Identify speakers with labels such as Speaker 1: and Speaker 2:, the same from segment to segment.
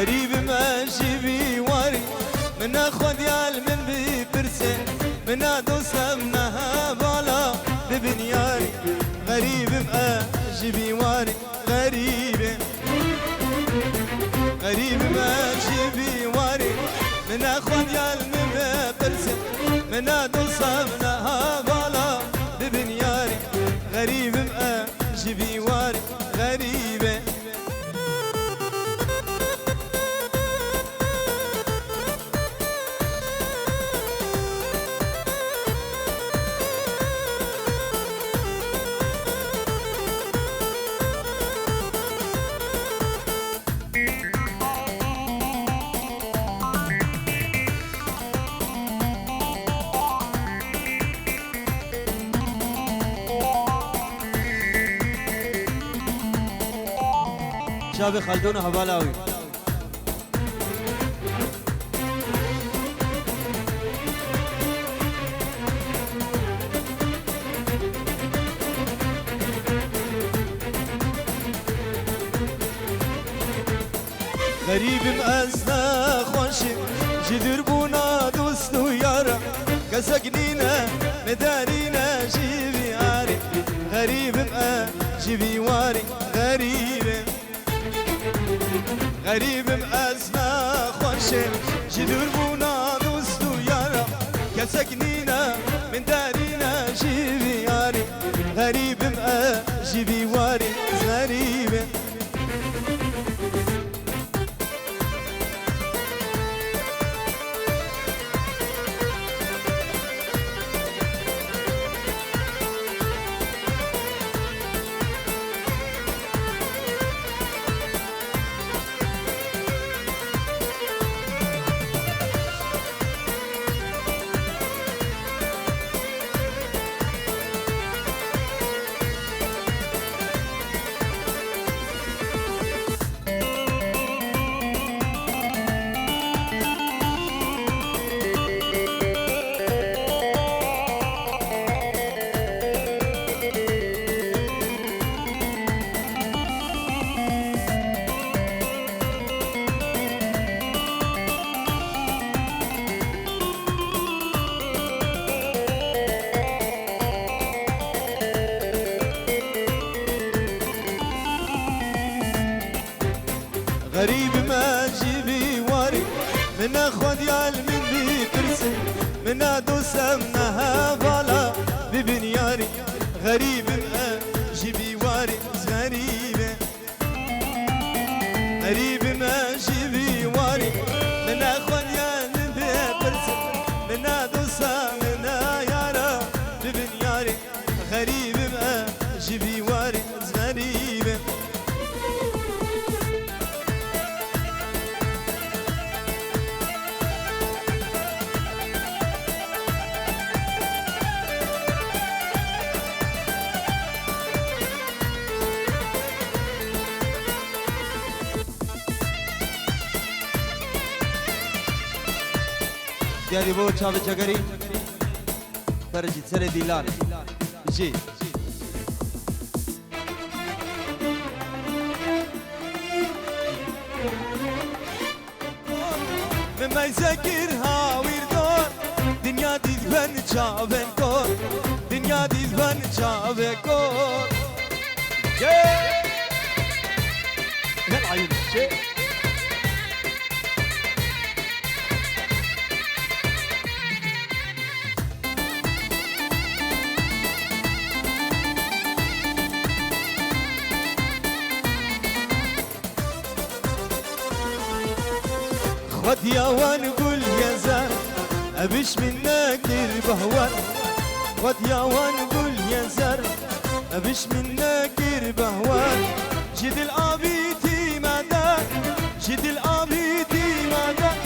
Speaker 1: غريب ماشي بيواري من اخذ يال من ببرسن من ادوسها منها بالا ببنياري غريب ماشي بيواري غريب غريب ماشي بيواري من اخذ يال من ببرسن من ادوسها منها بالا ببنياري غريب ماشي بيواري غريبه شابي خلدون هبالاوي غريب مأزنا خوشي جدر بونا دوست ويارا كسقنينا مدارينا جيبي عاري غريب جيبي واري غريب غريب مأزنا خوشي جدر بونا دوست ويارا كسقنينا من دارينا جيبي عاري غريب جيبي واري غريب غريب ما جيبي واري من اخذ يال من بيترسم من ادوسها منها بالا ببنياري غريب ما جيبي واري غريبه غريب ما جيبي واري من اخذ يال من بيترسم من ادوسها منها يارا ببنياري غريب ما جيبي واري غريبه دیاری بو چاوی چگری فرجید سر دیلان جی من میزکر هاویر دار دنیا دید بن چاون کن دنیا دید بن چاون کن جی من عیون جی خد يا وان قول يا زار ابيش منك بهوان خد يا وان قول يا زار ابيش منك بهوان جد الابيتي مادان جد الابيتي مادان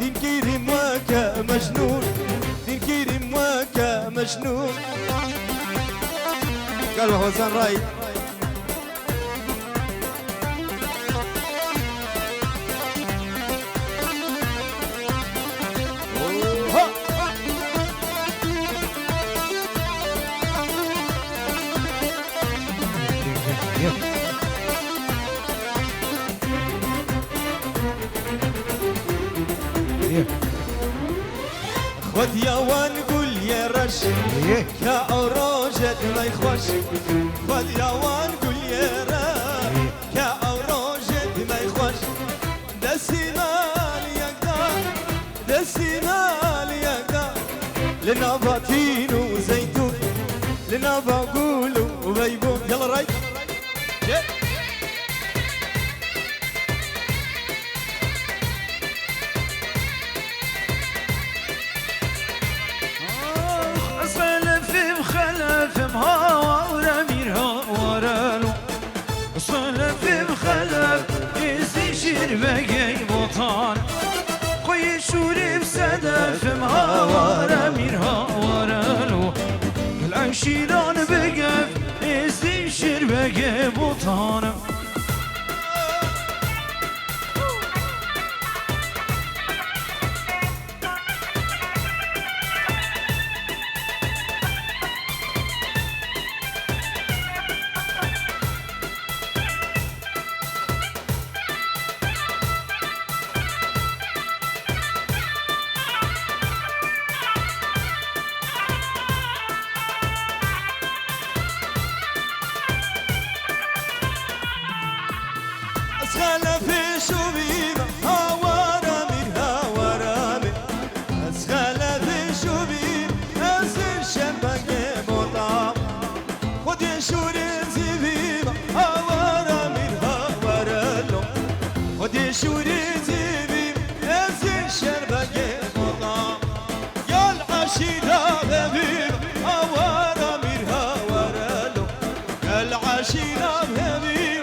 Speaker 1: دين كريم وكا مجنون دين كريم وكا مجنون قال حسن راي خود یا ونقول يا رش يا أوروجة ما يخوش خود يا ونقول يا رش يا أوروجة ما يخوش دسيمال يقدر دسيمال يقدر لنا باتين وزيتون لنا بقول وبيبون يلا راي
Speaker 2: بقي بطان قوي شوري بسدف مهوار امير هوارلو العشيران بقف استنشر بقي بطان
Speaker 1: أسخل في شبيبة هوارامي هوارامي أسخل في شبيبة أسر شبكة بطام خد يشوري زبيبة هوارامي هوارلو خد يشوري زبيبة أسر شبكة بطام يا العشيرة ببيبة هوارامي هوارلو يا العشيرة ببيبة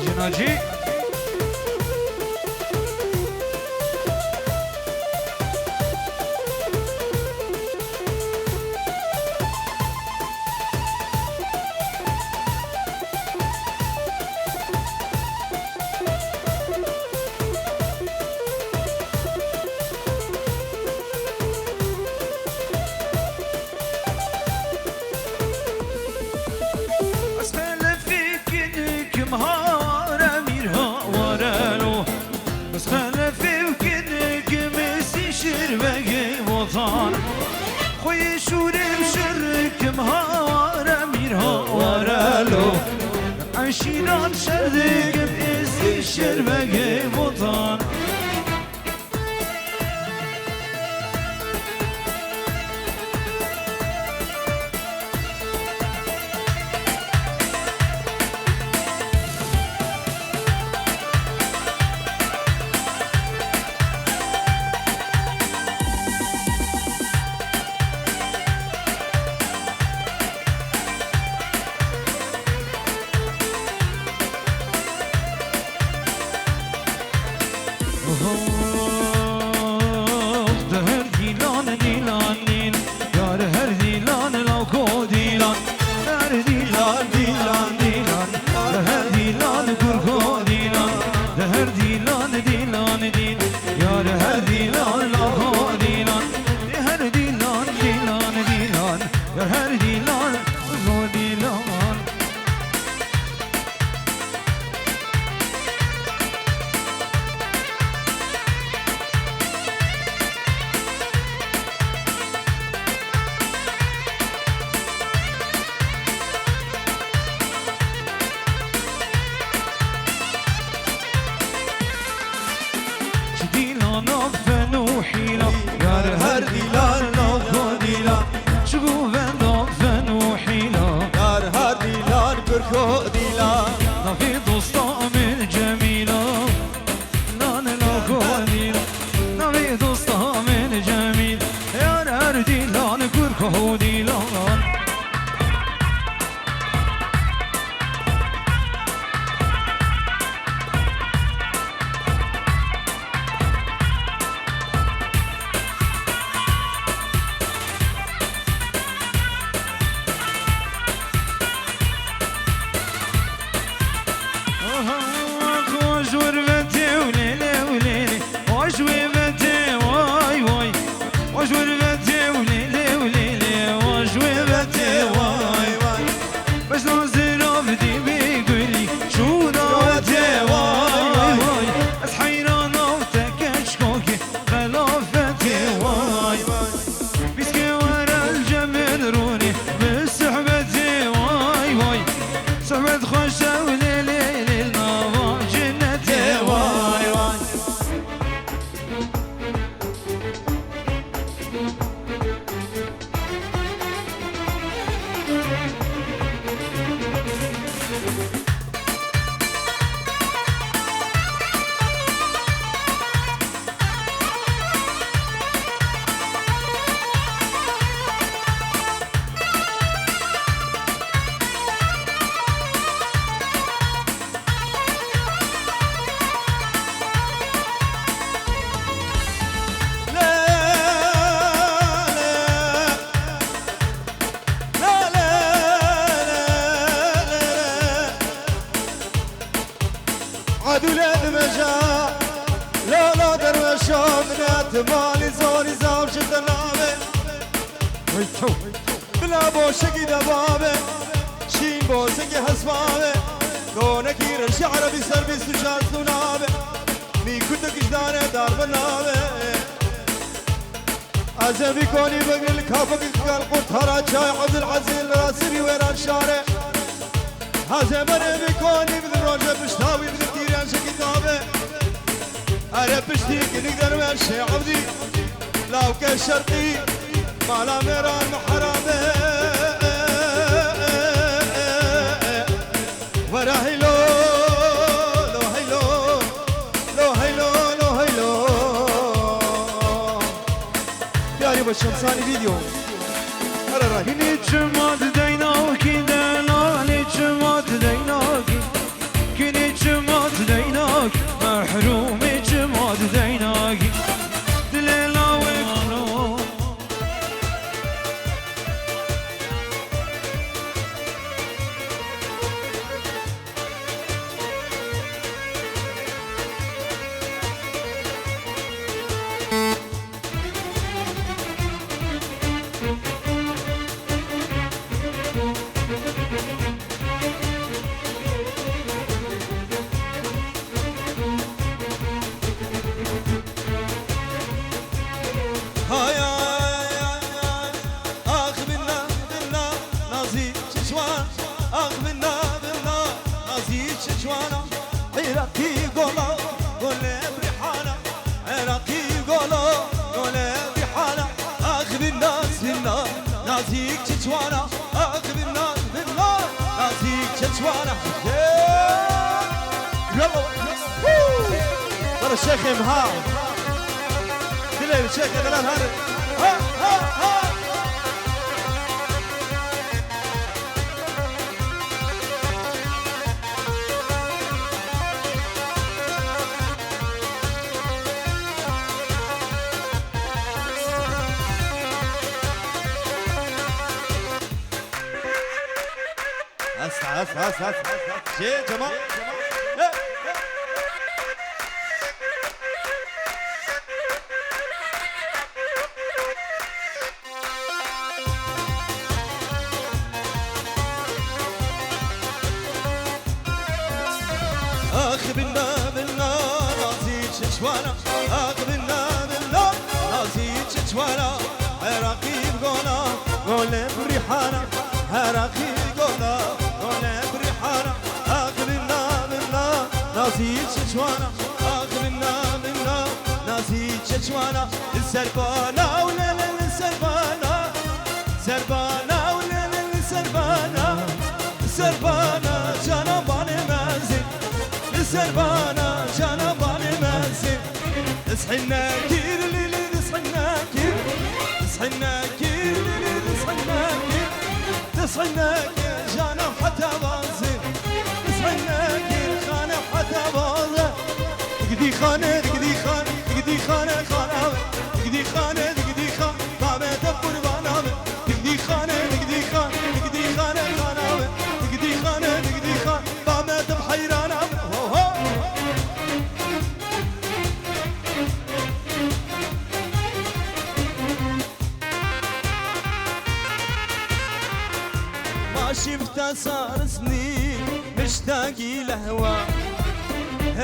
Speaker 2: جناجي اسفل فيك انك مهار امير هوارلو بس خلفي وكنك مسي شربقي وطان خوي شوري بشرك مهار امير هوارلو عشيران شردك بإسي شربقي وطان خوش وليل النوى جنتي واي واي
Speaker 1: عدولة مجا لا لا دروشة بنات مالي زوري زاو شد النابي بلا بوشكي دبابي شين بوسكي حسبابي دونكي الشعر بسر بسجار ثنابي مي كنتك جداني دار بنابي عزبي كوني بقل كافك قال قلت هرا شاي عبد العزيز راسبي ويران شارع هزمني بكوني بدروجة بشتاوي بدرتيران شكتابي أنا بشتيك نقدر ماشي عبدي لو كان شرقي مالا ميران محرامي ورا هيلو لو هيلو لو هيلو لو هيلو يا ريب الشمساني فيديو هلا راي
Speaker 2: كني جماد ديناكي دلالي جماد ديناكي كني جماد ديناكي محرومي جماد ديناكي دليلا وقالو
Speaker 1: نازيك تشوانا اخذ الناس بالنار نازيك تشوانا يلا ترى الشيخ مهار دليل الشيخ دلال هارد ها ها ها هس شيء جمال اخذنا بالنار نازيك شوانا اخذنا بالنار نازيك شوانا عراقي بقونا قول بريحانا عراقي بقونا نازيك شوانا اخذنا منا نازيك شوانا السربانة ولا لا السربانة سربانة ولا لا السربانة سربانة جنبان منزل السربانة جنبان منزل اصحنا كير ليلي اصحنا كير اصحنا كير ليلي اصحنا كير تصحنا كير جنب حتى منزل اصحنا كير خانة حتى منزل تقدي خانة تقدي خانة تقدي خانة خانة تقدي خانة تقدي خانة بابا تبور بانامه تقدي خانة تقدي خانة تقدي خانة خانة تقدي خانة تقدي خانة بابا تبحيرانه ما شفته صار سنين مشتاقي لهوا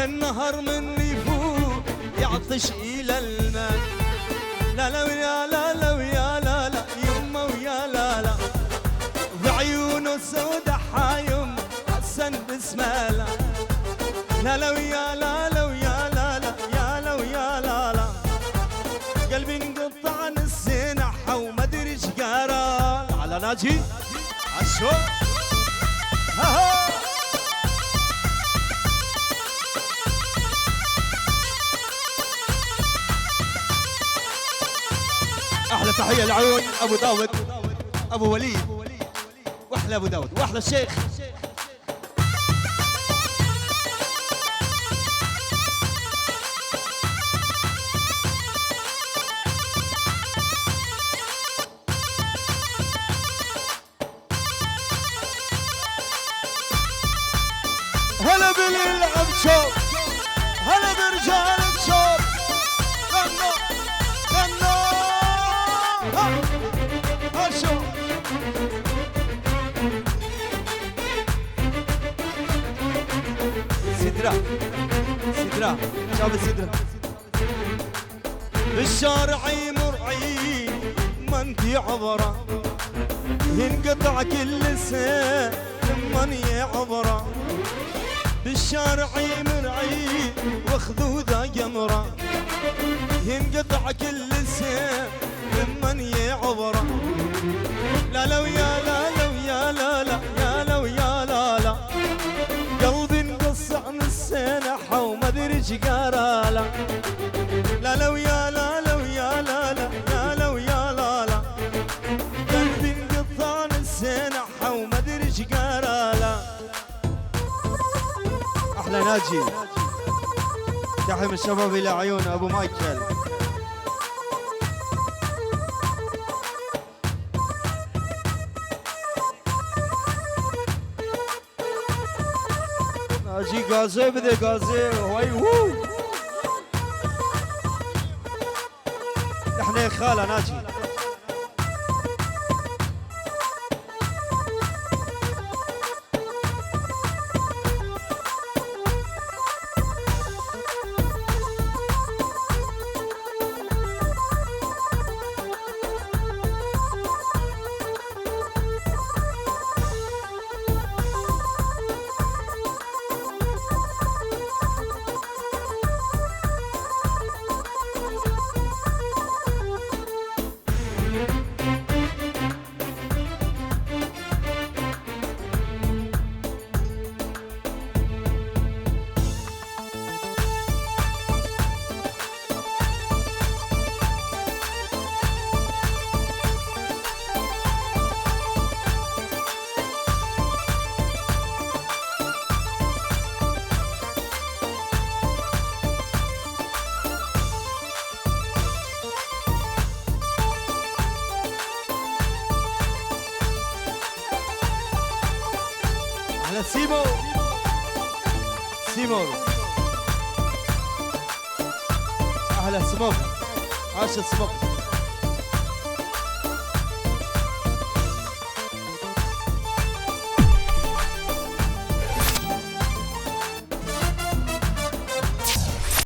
Speaker 1: النهر مني فوق يعطش الى الماء لا لا ويا لا لا ويا لا لا يمه ويا لا لا بعيونه السوداء حايم حسن بسم الله لا لا ويا لا لا ويا لا لا يا لا ويا لا لا قلبي انقطع نسنح وما ادري ايش قرا على ناجي عشو احلى تحيه لعيون ابو داود ابو وليد واحلى ابو داود واحلى الشيخ هلا باللعب شوف هلا برجال الشوف غنوا غنوا ها شوف سدرة سدرة شوف السدرة بالشارع مرعين ما انتي عبرة ينقطع كل سنة من يعبره بالشارع مرعي وخذوذا جمرة ينقطع كل سيف ممن يعبره لا لا ويا لا لا ويا لا لا يا لا ويا لا لا قلبي انقصع من السنحة وما ادري ايش قرا لا لا لا ويا لا لا ويا لا لا يا لا ويا لا لا قلبي انقطع من السنحة وما ادري ايش قرا لا احلى ناجي تحية من الشباب الى عيون ابو مايكل ناجي غازي بده غازي وي وو احنا خاله ناجي على سيمو سيمو اهلا سموك عاش السموك